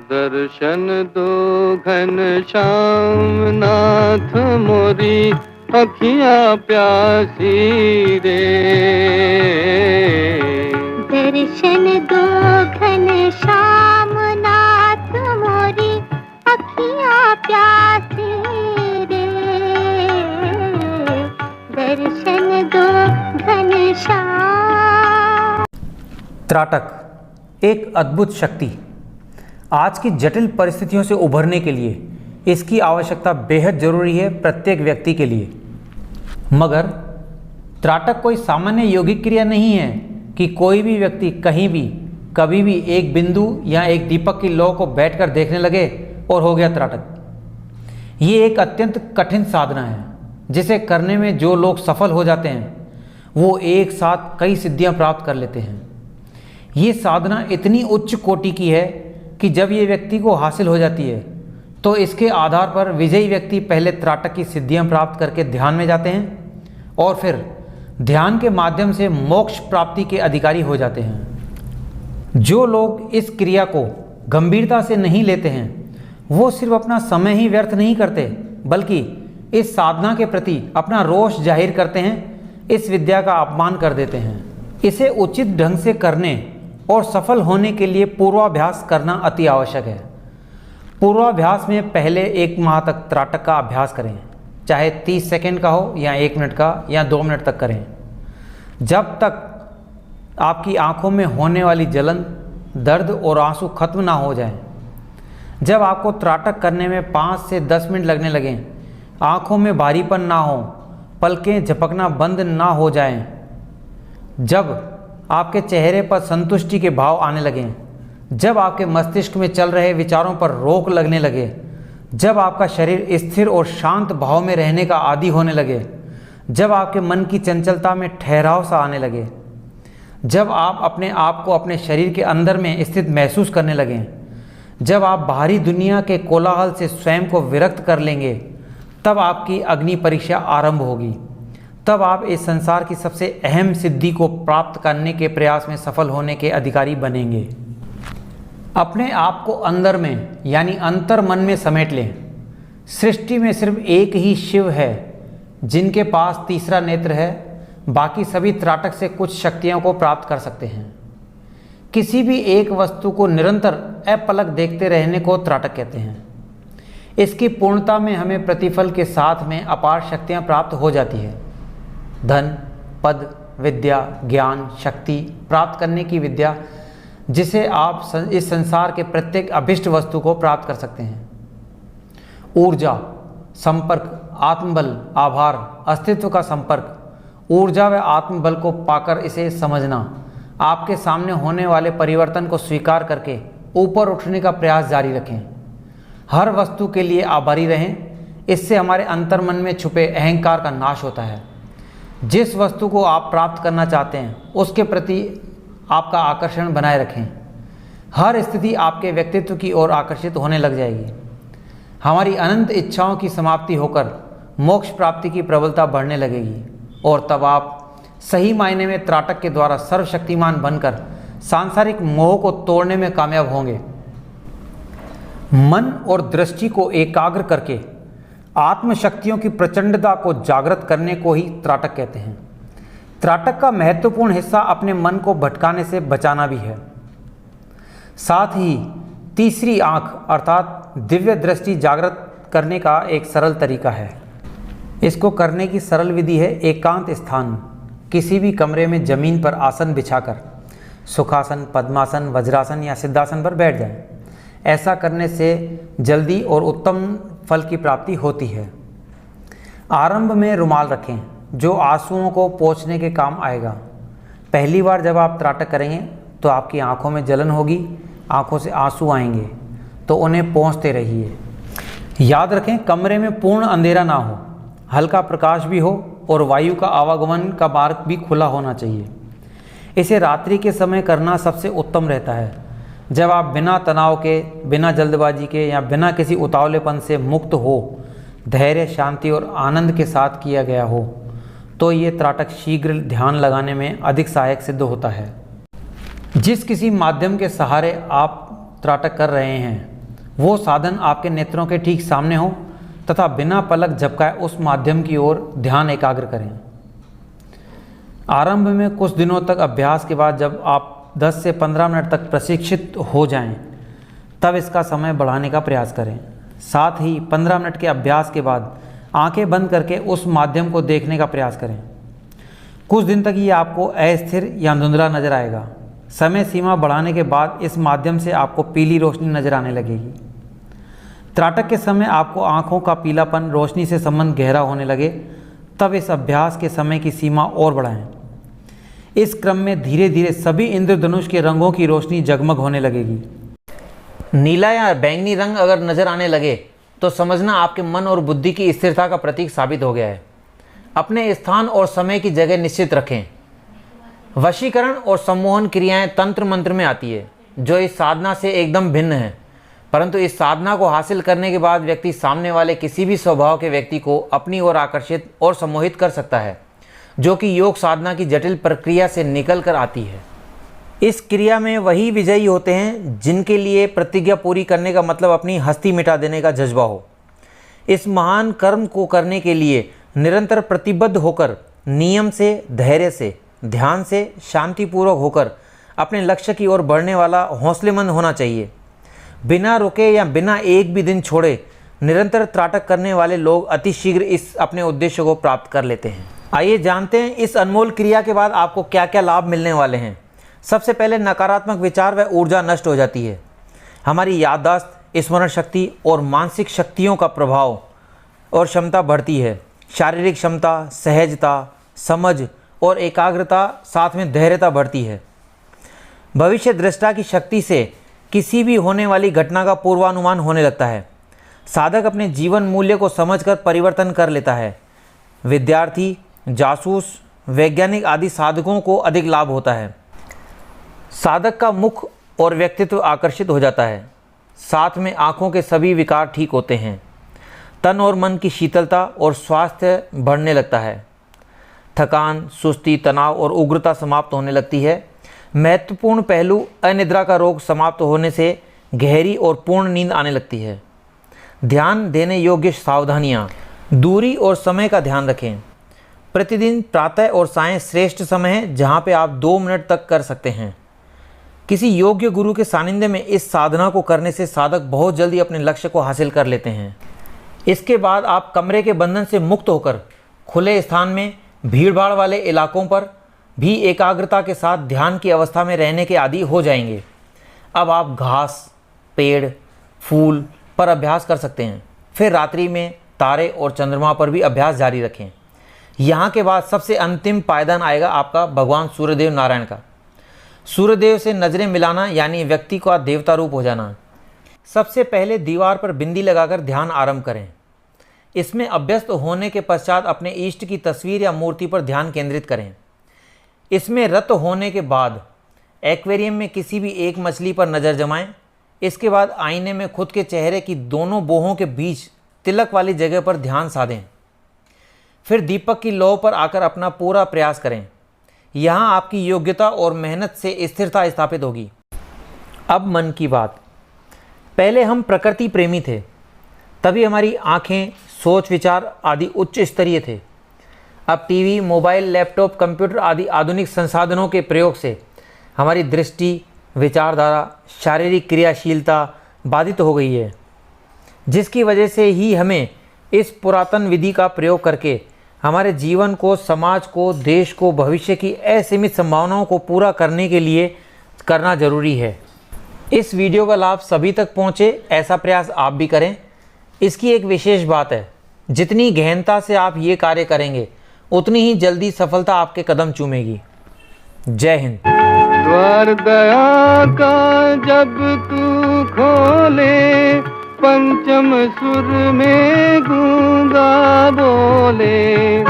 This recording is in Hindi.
दर्शन दो घनश्याम नाथ मोरी अखियाँ प्यासी रे। दर्शन दो घनश्याम नाथ मोरी अखियाँ प्यासी रे। दर्शन दो घनश्याम। त्राटक एक अद्भुत शक्ति। आज की जटिल परिस्थितियों से उभरने के लिए इसकी आवश्यकता बेहद जरूरी है प्रत्येक व्यक्ति के लिए। मगर त्राटक कोई सामान्य यौगिक क्रिया नहीं है कि कोई भी व्यक्ति कहीं भी कभी भी एक बिंदु या एक दीपक की लौ को बैठकर देखने लगे और हो गया त्राटक। ये एक अत्यंत कठिन साधना है जिसे करने में जो लोग सफल हो जाते हैं वो एक साथ कई सिद्धियां प्राप्त कर लेते हैं। ये साधना इतनी उच्च कोटि की है कि जब ये व्यक्ति को हासिल हो जाती है तो इसके आधार पर विजयी व्यक्ति पहले त्राटक की सिद्धियां प्राप्त करके ध्यान में जाते हैं और फिर ध्यान के माध्यम से मोक्ष प्राप्ति के अधिकारी हो जाते हैं। जो लोग इस क्रिया को गंभीरता से नहीं लेते हैं वो सिर्फ अपना समय ही व्यर्थ नहीं करते बल्कि इस साधना के प्रति अपना रोष जाहिर करते हैं, इस विद्या का अपमान कर देते हैं। इसे उचित ढंग से करने और सफल होने के लिए पूर्वाभ्यास करना अति आवश्यक है। पूर्वाभ्यास में पहले 1 माह तक त्राटक का अभ्यास करें, चाहे 30 सेकंड का हो या 1 मिनट का या 2 मिनट तक करें, जब तक आपकी आंखों में होने वाली जलन, दर्द और आंसू खत्म ना हो जाएं। जब आपको त्राटक करने में 5 से 10 मिनट लगने लगें, आंखों में भारीपन ना हो, पलकें झपकना बंद ना हो जाएं, जब आपके चेहरे पर संतुष्टि के भाव आने लगें, जब आपके मस्तिष्क में चल रहे विचारों पर रोक लगने लगे, जब आपका शरीर स्थिर और शांत भाव में रहने का आदी होने लगे, जब आपके मन की चंचलता में ठहराव सा आने लगे, जब आप अपने आप को अपने शरीर के अंदर में स्थित महसूस करने लगें, जब आप बाहरी दुनिया के कोलाहल से स्वयं को विरक्त कर लेंगे, तब आपकी अग्नि परीक्षा आरंभ होगी। तब आप इस संसार की सबसे अहम सिद्धि को प्राप्त करने के प्रयास में सफल होने के अधिकारी बनेंगे। अपने आप को अंदर में यानी अंतर मन में समेट लें। सृष्टि में सिर्फ एक ही शिव है जिनके पास तीसरा नेत्र है, बाकी सभी त्राटक से कुछ शक्तियों को प्राप्त कर सकते हैं। किसी भी एक वस्तु को निरंतर अपलक देखते रहने को त्राटक कहते हैं। इसकी पूर्णता में हमें प्रतिफल के साथ में अपार शक्तियाँ प्राप्त हो जाती है। धन, पद, विद्या, ज्ञान, शक्ति प्राप्त करने की विद्या जिसे आप इस संसार के प्रत्येक अभिष्ट वस्तु को प्राप्त कर सकते हैं। ऊर्जा, संपर्क, आत्मबल, आभार, अस्तित्व का संपर्क, ऊर्जा व आत्मबल को पाकर इसे समझना, आपके सामने होने वाले परिवर्तन को स्वीकार करके ऊपर उठने का प्रयास जारी रखें। हर वस्तु के लिए आभारी रहें, इससे हमारे अंतर्मन में छुपे अहंकार का नाश होता है। जिस वस्तु को आप प्राप्त करना चाहते हैं उसके प्रति आपका आकर्षण बनाए रखें। हर स्थिति आपके व्यक्तित्व की ओर आकर्षित होने लग जाएगी। हमारी अनंत इच्छाओं की समाप्ति होकर मोक्ष प्राप्ति की प्रबलता बढ़ने लगेगी और तब आप सही मायने में त्राटक के द्वारा सर्वशक्तिमान बनकर सांसारिक मोह को तोड़ने में कामयाब होंगे। मन और दृष्टि को एकाग्र करके आत्मशक्तियों की प्रचंडता को जागृत करने को ही त्राटक कहते हैं। त्राटक का महत्वपूर्ण हिस्सा अपने मन को भटकाने से बचाना भी है। साथ ही तीसरी आंख अर्थात दिव्य दृष्टि जागृत करने का एक सरल तरीका है। इसको करने की सरल विधि है एकांत स्थान, किसी भी कमरे में जमीन पर आसन बिछाकर सुखासन, पद्मासन, वज्रासन या सिद्धासन पर बैठ जाएं। ऐसा करने से जल्दी और उत्तम फल की प्राप्ति होती है। आरंभ में रुमाल रखें जो आंसुओं को पोंछने के काम आएगा। पहली बार जब आप त्राटक करेंगे तो आपकी आंखों में जलन होगी, आंखों से आंसू आएंगे, तो उन्हें पोंछते रहिए। याद रखें कमरे में पूर्ण अंधेरा ना हो, हल्का प्रकाश भी हो और वायु का आवागमन का मार्ग भी खुला होना चाहिए। इसे रात्रि के समय करना सबसे उत्तम रहता है, जब आप बिना तनाव के, बिना जल्दबाजी के या बिना किसी उतावलेपन से मुक्त हो, धैर्य, शांति और आनंद के साथ किया गया हो, तो ये त्राटक शीघ्र ध्यान लगाने में अधिक सहायक सिद्ध होता है। जिस किसी माध्यम के सहारे आप त्राटक कर रहे हैं वो साधन आपके नेत्रों के ठीक सामने हो तथा बिना पलक झपकाए उस माध्यम की ओर ध्यान एकाग्र करें। आरंभ में कुछ दिनों तक अभ्यास के बाद जब आप 10 से 15 मिनट तक प्रशिक्षित हो जाएं, तब इसका समय बढ़ाने का प्रयास करें। साथ ही 15 मिनट के अभ्यास के बाद आंखें बंद करके उस माध्यम को देखने का प्रयास करें। कुछ दिन तक ये आपको अस्थिर या धुंधला नजर आएगा। समय सीमा बढ़ाने के बाद इस माध्यम से आपको पीली रोशनी नजर आने लगेगी। त्राटक के समय आपको आंखों का पीलापन, रोशनी से संबंध गहरा होने लगे, तब इस अभ्यास के समय की सीमा और बढ़ाएं। इस क्रम में धीरे धीरे सभी इंद्रधनुष के रंगों की रोशनी जगमग होने लगेगी। नीला या बैंगनी रंग अगर नजर आने लगे तो समझना आपके मन और बुद्धि की स्थिरता का प्रतीक साबित हो गया है। अपने स्थान और समय की जगह निश्चित रखें। वशीकरण और सम्मोहन क्रियाएं तंत्र मंत्र में आती है, जो इस साधना से एकदम भिन्न है, परंतु इस साधना को हासिल करने के बाद व्यक्ति सामने वाले किसी भी स्वभाव के व्यक्ति को अपनी ओर आकर्षित और सम्मोहित कर सकता है, जो कि योग साधना की जटिल प्रक्रिया से निकल कर आती है। इस क्रिया में वही विजयी होते हैं जिनके लिए प्रतिज्ञा पूरी करने का मतलब अपनी हस्ती मिटा देने का जज्बा हो। इस महान कर्म को करने के लिए निरंतर प्रतिबद्ध होकर, नियम से, धैर्य से, ध्यान से, शांतिपूर्वक होकर अपने लक्ष्य की ओर बढ़ने वाला हौसलेमंद होना चाहिए। बिना रुके या बिना एक भी दिन छोड़े निरंतर त्राटक करने वाले लोग अति शीघ्र इस अपने उद्देश्य को प्राप्त कर लेते हैं। आइए जानते हैं इस अनमोल क्रिया के बाद आपको क्या क्या लाभ मिलने वाले हैं। सबसे पहले नकारात्मक विचार व ऊर्जा नष्ट हो जाती है। हमारी याददाश्त, स्मरण शक्ति और मानसिक शक्तियों का प्रभाव और क्षमता बढ़ती है। शारीरिक क्षमता, सहजता, समझ और एकाग्रता, साथ में धैर्यता बढ़ती है। भविष्य दृष्टा की शक्ति से किसी भी होने वाली घटना का पूर्वानुमान होने लगता है। साधक अपने जीवन मूल्य को समझकर परिवर्तन कर लेता है। विद्यार्थी, जासूस, वैज्ञानिक आदि साधकों को अधिक लाभ होता है। साधक का मुख और व्यक्तित्व आकर्षित हो जाता है। साथ में आँखों के सभी विकार ठीक होते हैं। तन और मन की शीतलता और स्वास्थ्य बढ़ने लगता है। थकान, सुस्ती, तनाव और उग्रता समाप्त होने लगती है। महत्वपूर्ण पहलू अनिद्रा का रोग समाप्त होने से गहरी और पूर्ण नींद आने लगती है। ध्यान देने योग्य सावधानियाँ, दूरी और समय का ध्यान रखें। प्रतिदिन प्रातः और सायं श्रेष्ठ समय है जहाँ पे आप 2 मिनट तक कर सकते हैं। किसी योग्य गुरु के सानिध्य में इस साधना को करने से साधक बहुत जल्दी अपने लक्ष्य को हासिल कर लेते हैं। इसके बाद आप कमरे के बंधन से मुक्त होकर खुले स्थान में, भीड़भाड़ वाले इलाकों पर भी एकाग्रता के साथ ध्यान की अवस्था में रहने के आदी हो जाएंगे। अब आप घास, पेड़, फूल पर अभ्यास कर सकते हैं। फिर रात्रि में तारे और चंद्रमा पर भी अभ्यास जारी रखें। यहाँ के बाद सबसे अंतिम पायदान आएगा आपका भगवान सूर्यदेव नारायण का। सूर्यदेव से नज़रें मिलाना यानी व्यक्ति का देवता रूप हो जाना। सबसे पहले दीवार पर बिंदी लगाकर ध्यान आरंभ करें। इसमें अभ्यस्त होने के पश्चात अपने इष्ट की तस्वीर या मूर्ति पर ध्यान केंद्रित करें। इसमें रत होने के बाद एक्वेरियम में किसी भी एक मछली पर नज़र जमाएं। इसके बाद आईने में खुद के चेहरे की दोनों बोहों के बीच तिलक वाली जगह पर ध्यान साधें। फिर दीपक की लौ पर आकर अपना पूरा प्रयास करें। यहाँ आपकी योग्यता और मेहनत से स्थिरता स्थापित होगी। अब मन की बात। पहले हम प्रकृति प्रेमी थे, तभी हमारी आँखें, सोच विचार आदि उच्च स्तरीय थे। अब टीवी, मोबाइल, लैपटॉप, कंप्यूटर आदि आधुनिक संसाधनों के प्रयोग से हमारी दृष्टि, विचारधारा, शारीरिक क्रियाशीलता बाधित हो गई है, जिसकी वजह से ही हमें इस पुरातन विधि का प्रयोग करके हमारे जीवन को, समाज को, देश को, भविष्य की असीमित संभावनाओं को पूरा करने के लिए करना जरूरी है। इस वीडियो का लाभ सभी तक पहुँचे, ऐसा प्रयास आप भी करें। इसकी एक विशेष बात है, जितनी गहनता से आप ये कार्य करेंगे उतनी ही जल्दी सफलता आपके कदम चूमेगी। जय हिंद। द्वार दया का जब तू खोले, पंचम सुर में गूंगा बोले।